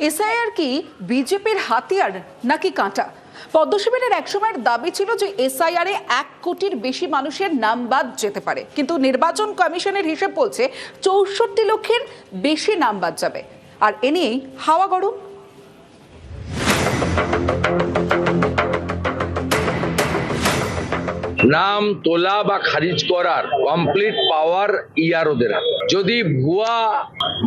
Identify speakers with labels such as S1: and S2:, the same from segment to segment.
S1: SIR কি বিজেপির হাতিয়ার নাকি কাঁটা? পদ্ম শিবিরের একসময়ের দাবি ছিল যে এসআইআর এ 1 কোটির বেশি মানুষের নাম বাদ যেতে পারে, কিন্তু নির্বাচন কমিশনের হিসেব বলছে 64 লক্ষের বেশি নাম বাদ যাবে। আর এ নিয়েই হাওয়া গরম।
S2: নাম তোলা বা খারিজ করার কমপ্লিট পাওয়ার ইআরওদের হাতে। যদি ভুয়া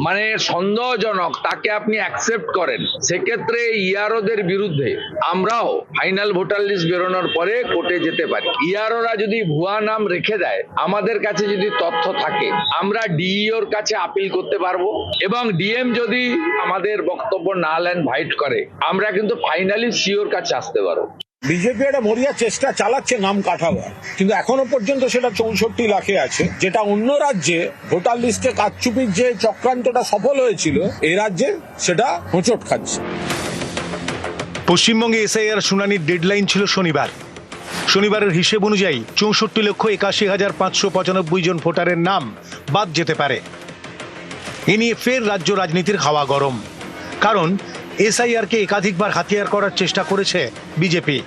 S2: মানে সন্দেহজনক তাকে আপনি অ্যাকসেপ্ট করেন, সেক্ষেত্রে ইআরওদের বিরুদ্ধে আমরাও ফাইনাল ভোটার লিস্ট বেরোনোর পরে কোর্টে যেতে পারি। ইআরওরা যদি ভুয়া নাম রেখে দেয়, আমাদের কাছে যদি তথ্য থাকে, আমরা ডিইওর কাছে আপিল করতে পারবো, এবং ডিএম যদি আমাদের বক্তব্য না নেন, ভাইট করে, আমরা কিন্তু ফাইনালি সিওর কাছে আসতে পারবো।
S3: বিজেপি একটা মরিয়া চেষ্টা চালাচ্ছে নাম কাটাবার, কিন্তু এখনো পর্যন্ত সেটা 64 লাখে আছে, যেটা অন্য রাজ্যে ভোটার লিস্টে কারচুপির যে চক্রান্তটা সফল হয়েছিল, এই রাজ্যে সেটা হোঁচট খাচ্ছে।
S4: পশ্চিমবঙ্গে এসআইআর শুনানির ডেডলাইন ছিল শনিবার। শনিবারের হিসেব অনুযায়ী 64,81,595 জন ভোটারের নাম বাদ যেতে পারে। এ নিয়ে ফের রাজ্য রাজনীতির হাওয়া গরম, কারণ এসআইআরকে একাধিকবার হাতিয়ার করার চেষ্টা করেছে বিজেপি।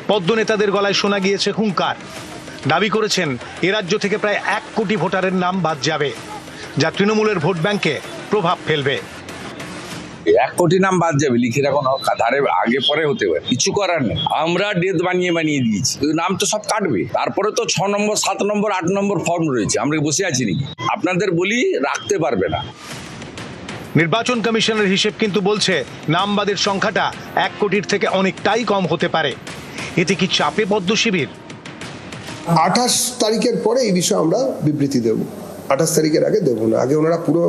S4: পদ্ম নেতাদের গলায় শোনা গিয়েছে হুঙ্কার। দাবি করেছেন এ রাজ্য থেকে প্রায় 1 কোটি ভোটারের নাম বাদ যাবে, যা তৃণমূলের ভোট ব্যাংকে প্রভাব ফেলবে।
S2: 1 কোটি নাম বাদ যাবে, লিখে রাখুন, ধারে আগে পরে হতে পারে, কিছু করার নেই। আমরা ডেট বানিয়ে দিয়েছি, নাম তো সব কাটবে। তারপরে তো 6 নম্বর 7 নম্বর 8 নম্বর ফর্ম রয়েছে, আমরা বসে আছি নাকি? আপনাদের বলি, রাখতে পারবে না।
S4: নির্বাচন কমিশনের হিসেব কিন্তু বলছে নাম বাদের সংখ্যাটা 1 কোটির থেকে অনেকটাই কম হতে পারে। এতে কি চাপে পদ্ম শিবির?
S5: 28 তারিখের পরে এই বিষয়ে আমরা বিবৃতি দেব। 28 তারিখের আগে দেব না, আগে ওনারা পুরো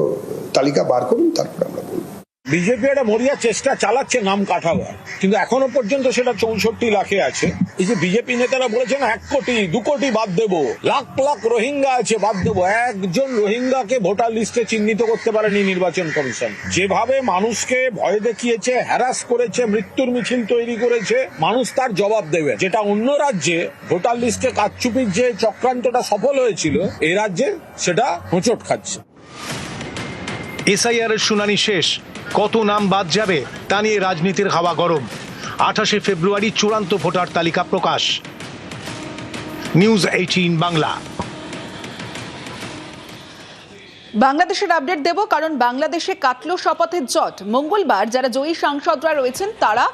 S5: তালিকা বার করুন, তারপরে আমরা বলবো।
S3: বিজেপি একটা মরিয়া চেষ্টা চালাচ্ছে নাম কাটাবার, কিন্তু এখনো পর্যন্ত সেটা 64 লাখে আছে। এই যে বিজেপি নেতারা বলেছেন 1 কোটি 2 কোটি বাদ দেবো, লাখ লাখ রোহিঙ্গা আছে বাদ দেবো, একজন রোহিঙ্গাকে ভোটার লিস্টে চিহ্নিত করতে পারেনি নির্বাচন কমিশন। যেভাবে মানুষকে ভয় দেখিয়েছে, হ্যারাস করেছে, মৃত্যুর মিছিল তৈরি করেছে, মানুষ তার জবাব দেবে। যেটা অন্য রাজ্যে ভোটার লিস্টে কারচুপির যে চক্রান্তটা সফল হয়েছিল, এই রাজ্যে সেটা হোঁচট খাচ্ছে।
S4: এসআইআর এর শুনানি শেষ, কত নাম বাদ যাবে তা নিয়ে রাজনীতির হাওয়া গরম। 28 ফেব্রুয়ারি চূড়ান্ত ভোটার তালিকা প্রকাশ। নিউজ 18 বাংলা।
S1: বাংলাদেশের আপডেট দেব, কারণ বাংলাদেশে কাটলো শপথের জট। মঙ্গলবার যারা জয়ী সাংসদরা রয়েছেন তারা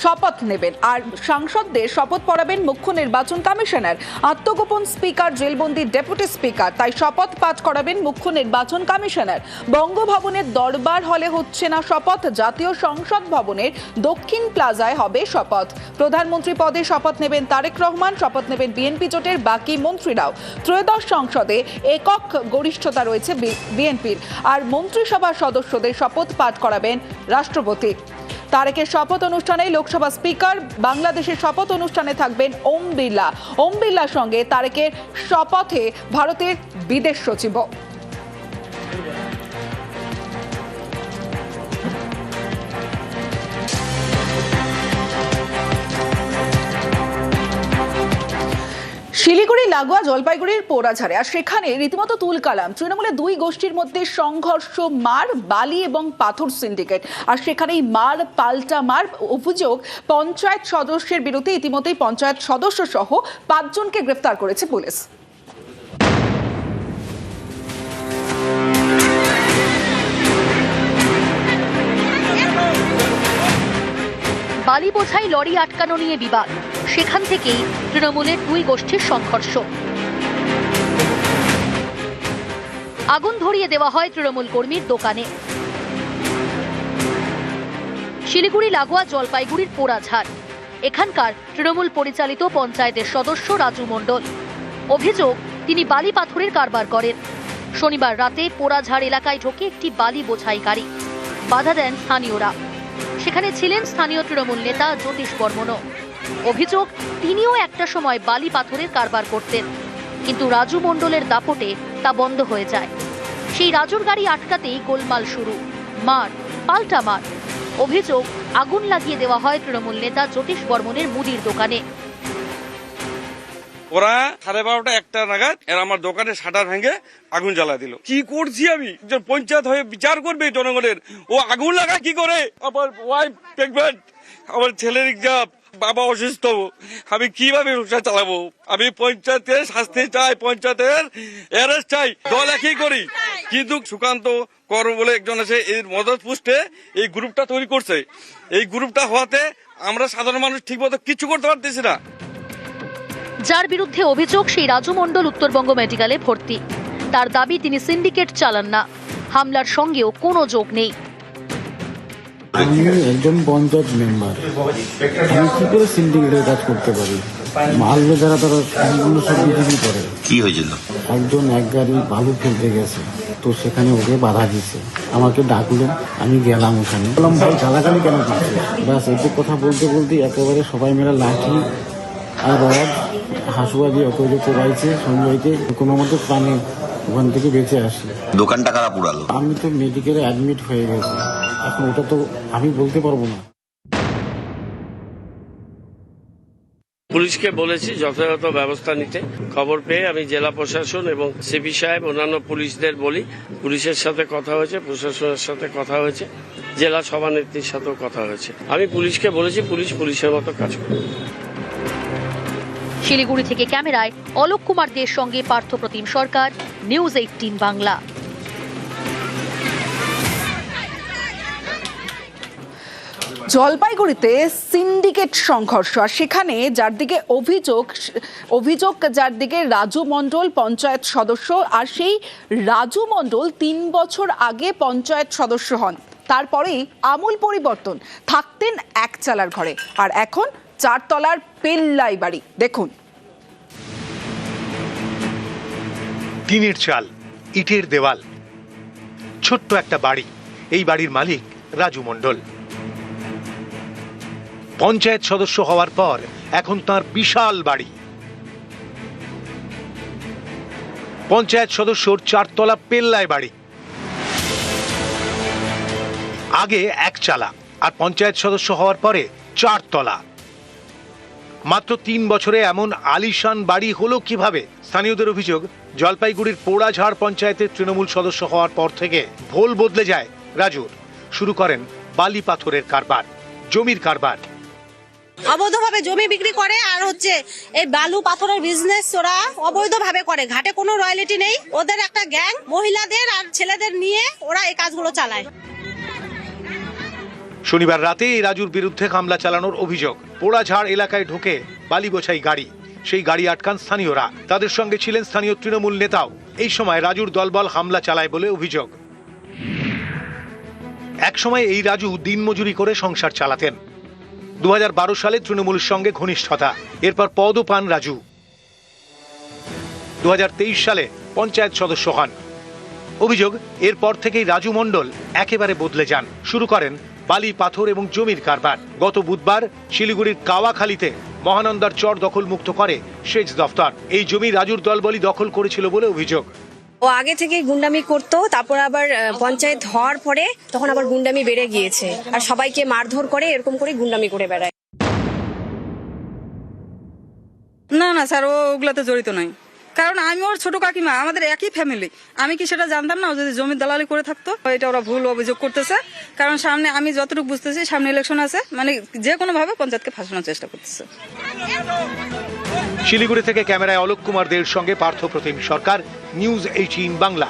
S1: শপথ নেবেন, আর সাংসদদের শপথ পড়াবেন মুখ্য নির্বাচন কমিশনার। আত্মগোপন স্পিকার, জেলবন্দি ডেপুটি স্পিকার, তাই শপথ পাঠ করাবেন মুখ্য নির্বাচন কমিশনার। বঙ্গভবনের দরবার হলে হচ্ছে না শপথ, জাতীয় সংসদ ভবনের দক্ষিণ প্লাজায় হবে শপথ। প্রধানমন্ত্রী পদে শপথ নেবেন তারেক রহমান, শপথ নেবেন বিএনপি জোটের বাকি মন্ত্রীরাও। ত্রয়োদশ সংসদে একক গরিষ্ঠতা রয়েছে বিএনপির, আর মন্ত্রিসভার সদস্যদের শপথ পাঠ করাবেন রাষ্ট্রপতি। তারেকের শপথ অনুষ্ঠানে লোকসভা স্পিকার, বাংলাদেশের শপথ অনুষ্ঠানে থাকবেন ওম বিড়লা। ওম বিড়লার সঙ্গে তারেকের শপথে ভারতের বিদেশ সচিব। শিলিগুড়ি লাগোয়া জলপাইগুড়ির পোড়াঝাড়ে, আর সেখানে রীতিমতো তুলকালাম। তৃণমূলের 2 গোষ্ঠীর মধ্যে সংঘর্ষ, মার, বালি এবং পাথর সিন্ডিকেট, আর সেখানেই মার পাল্টা মার। অভিযোগ পঞ্চায়েত সদস্যের বিরুদ্ধে। ইতিমধ্যেই পঞ্চায়েত সদস্য সহ 5 জনকে গ্রেফতার করেছে পুলিশ।
S6: বালি বোঝাই লরি আটকানো নিয়ে বিবাদ, সেখান থেকেই তৃণমূলের 2 গোষ্ঠীর সংঘর্ষ। আগুন ধরিয়ে দেওয়া হয় তৃণমূল কর্মীর দোকানে। শিলিগুড়ি লাগোয়া জলপাইগুড়ির পোড়াঝাড়, এখানকার তৃণমূল পরিচালিত পঞ্চায়েতের সদস্য রাজু মণ্ডল। অভিযোগ, তিনি বালি পাথরের কারবার করেন। শনিবার রাতে পোড়াঝাড় এলাকায় ঢোকে একটি বালি বোঝাই গাড়ি, বাধা দেন স্থানীয়রা। সেখানে ছিলেন স্থানীয় তৃণমূল নেতা জ্যোতিষ বর্মনও। অভিযোগ, তিনিও একটা সময় বালি পাথরের কারবার করতেন, কিন্তু রাজু মণ্ডলের দাপটে তা বন্ধ হয়ে যায়। সেই রাজুর গাড়ি আটকাতেই গোলমাল শুরু, মার পাল্টা মার। অভিযোগ, আগুন লাগিয়ে দেওয়া হয় তৃণমূল নেতা জ্যোতিষ বর্মনের মুদির দোকানে।
S7: ওরা 12:30 1টা নাগাদ এরা আমার দোকানে শাটার ভেঙে আগুন জ্বালা দিল। কি করছি আমি? যে পঞ্চায়েত হয়ে বিচার করবে জনগণের, ও আগুন লাগায় কি করে? আমার ওয়াইফ প্রেগন্যান্ট, আমার ছেলের এক্সাম, বাবা অসুস্থ, আমি কিভাবে সংসার চালাবো? আমি পঞ্চায়েতের শাস্তি চাই, পঞ্চায়েতের অ্যারেস্ট চাই, দল একই করি। কিন্তু সুকান্ত কর বলে একজন আছে, এর মদত পুষ্টে এই গ্রুপটা তৈরি করছে। এই গ্রুপটা হওয়াতে আমরা সাধারণ মানুষ ঠিক মতো কিছু করতে পারতেছি না।
S6: যার বিরুদ্ধে অভিযোগ সেই রাজু মণ্ডল উত্তরবঙ্গ মেডিকেলে ভর্তি। তার দাবি তিনি সিন্ডিকেট চালান না, হামলার সঙ্গেও কোনো যোগ নেই।
S8: আমি একজন পঞ্চায়েত মেম্বার, আমি কি করে সিন্ডিকেটের কাজ করতে পারি? মারলো যারা তারা সম্পূর্ণ সব বিক্রি করে।
S9: কি হয়েছিল?
S8: একজন এক গাড়ি বালু ফেলতে গেছে, তো সেখানে ওকে বাধা দিছে, আমাকে ডাকলো, আমি গেলাম ওখানে, বললাম ভাই গালাগালি কেন দিচ্ছে? ব্যাস এতে কথা বলতে বলতে একেবারে সবাই মেলা লাঠি আর রড হাসুয়া দিয়ে ওকে যে কোবাইছে সঞ্জয়কে, কোনো মতো প্রাণে ওখান থেকে বেঁচে আসি।
S9: দোকানটা কারা পুরালো?
S8: আমি তো মেডিকেলে অ্যাডমিট হয়ে গেছি, এখন ওটা তো আমি বলতে পারবো না।
S10: পুলিশকে বলেছি যথাযথ ব্যবস্থা নিতে। খবর পেয়ে আমি জেলা প্রশাসন এবং সিপি সাহেব অন্যান্য পুলিশদের বলি, পুলিশের সাথে কথা হয়েছে, প্রশাসনের সাথে কথা হয়েছে, জেলা সভানেত্রীর সাথেও কথা হয়েছে। আমি পুলিশকে বলেছি পুলিশের মতো কাজ করবে।
S6: শিলিগুড়ি থেকে ক্যামেরায় অলোক কুমার দের সঙ্গে পার্থপ্রতিম সরকার, নিউজ 18 বাংলা।
S1: জলপাইগুড়িতে সিন্ডিকেট সংঘর্ষ, আর সেখানে যার দিকে অভিযোগ যার দিকে রাজু মণ্ডল পঞ্চায়েত সদস্য, আর সেই রাজু মণ্ডল 3 বছর আগে পঞ্চায়েত সদস্য হন। তারপরেই আমূল পরিবর্তন, থাকতেন একচালার ঘরে আর এখন 4 তলার পেল্লাই বাড়ি। দেখুন,
S4: টিনের চাল, ইটের দেওয়াল, ছোট্ট একটা বাড়ি। এই বাড়ির মালিক রাজু মণ্ডল। পঞ্চায়েত সদস্য হওয়ার পর এখন তার বিশাল বাড়ি। পঞ্চায়েত সদস্যর 4 তলা পেল্লায় বাড়ি। আগে 1 চালা, আর পঞ্চায়েত সদস্য হওয়ার পরে 4 তলা। মাত্র 3 বছরে এমন আলিশান বাড়ি হলো কিভাবে? স্থানীয়দের অভিযোগ, জলপাইগুড়ির পোড়াঝাড় পঞ্চায়েতের তৃণমূল সদস্য হওয়ার পর থেকে ভোল বদলে যায় রাজুর। শুরু করেন বালি পাথরের কারবার, জমির কারবার।
S11: অবৈধভাবে জমি বিক্রি করে, আর হচ্ছে এই বালু পাথরের বিজনেস ওরা অবৈধভাবে করে। ঘাটে কোনো রয়্যালিটি নেই, ওদের একটা গ্যাং, মহিলাদের আর ছেলেদের নিয়ে ওরা এই কাজগুলো চালায়।
S4: শনিবার রাতে এই রাজুর বিরুদ্ধে হামলা চালানোর অভিযোগ। পোড়াঝাড় এলাকায় ঢুকে বালি বোঝাই গাড়ি, সেই গাড়ি আটকান স্থানীয়রা। তাদের সঙ্গে ছিলেন স্থানীয় তৃণমূল নেতাও। এই সময় রাজুর দলবল হামলা চালায় বলে অভিযোগ। একসময় এই রাজু দিনমজুরি করে সংসার চালাতেন। 2012 সালে তৃণমূলের সঙ্গে ঘনিষ্ঠতা, এরপর পদও পান রাজু। 2023 সালে পঞ্চায়েত সদস্য হন। অভিযোগ, এরপর থেকেই রাজু মণ্ডল একেবারে বদলে যান। শুরু করেন বালি পাথর এবং জমির কারবার। গত বুধবার শিলিগুড়ির কাওয়াখালীতে মহানন্দার চর দখল মুক্ত করে সেচ দফতর। এই জমি রাজুর দলবলই দখল করেছিল বলে অভিযোগ।
S11: ও আগে থেকে গুন্ডামি করতো, তারপর আবার পঞ্চায়েত হওয়ার পরে তখন আবার গুন্ডামি বেড়ে গিয়েছে, আর সবাইকে মারধর করে, এরকম করে গুন্ডামি করে বেড়ায়।
S12: না না স্যার, ওগুলাতে জড়িত নাই। কারণ আমি ওর ছোট কাকিমা, আমাদের একই ফ্যামিলি। আমি কি সেটা জানতাম না? ও যদি জমির দালালি করে থাকতো? এটা ওরা ভুল অভিযোগ করতেছে। কারণ সামনে আমি যতটুকু বুঝতেছি সামনে ইলেকশন আছে, মানে যে কোনো ভাবে পঞ্চায়েতকে ফাঁসানোর চেষ্টা করতেছে।
S4: শিলিগুড়ি থেকে ক্যামেরায় অলোক কুমার দের সঙ্গে পার্থপ্রতিম সরকার, নিউজ 18 বাংলা।